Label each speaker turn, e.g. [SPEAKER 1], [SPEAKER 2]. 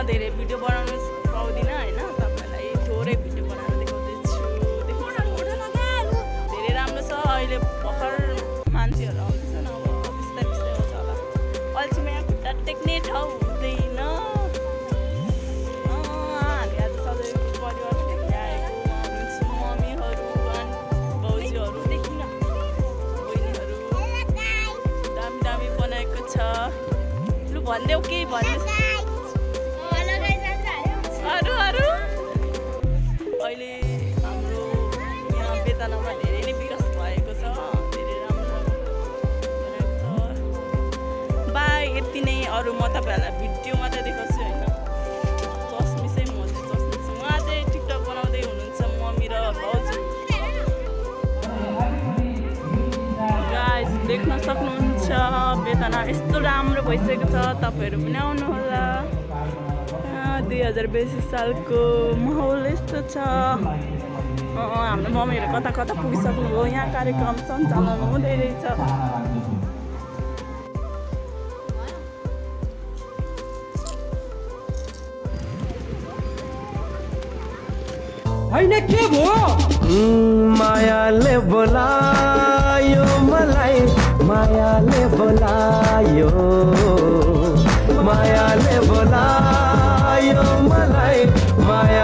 [SPEAKER 1] धेरै भिडियो बनाउनु पाउँदिनँ होइन, तपाईँलाई थोरै भिडियो बनाएर देखाउँदैछु। धेरै राम्रो छ। अहिले भर्खर मान्छेहरू आउँदैछन्, अब बिस्तारै बिस्तारै आउँछ होला। अल्छीमा यहाँ खुट्टा टेक्ने ठाउँ हुँदैन। हामी आज सधैँ परिवार देख्न आएको हुनुहुन्छ। मम्मीहरू भाउजूहरू देखिन, बहिनीहरू दामी दामी बनाएको छ। लु भनिदेऊ केही भन्नु अरू अहिले हाम्रो यहाँ बेतनामा धेरै नै विकास भएको छ, धेरै राम्रो बनाएको छ। बाई यति नै। अरू म तपाईँहरूलाई भिडियो मात्रै देखाउँछु होइन। चस्मिसै म चाहिँ चस्मिस, उहाँ चाहिँ टिकटक बनाउँदै हुनुहुन्छ, मम्मी र भाउजू। गाइस देख्न सक्नुहुन्छ बेतना यस्तो राम्रो भइसकेको छ। तपाईँहरू पनि आउनुहोला। 2022 सालको माहौल यस्तो छ। हाम्रो मम्मीहरू कता कता पुगिसक्नुभयो। यहाँ कार्यक्रम सञ्चालन हुँदै रहेछ।
[SPEAKER 2] होइन के भयो?
[SPEAKER 3] मायाले बोलायो मलाई, मायाले बोलायो, मायाले बोलायो मलाई, माया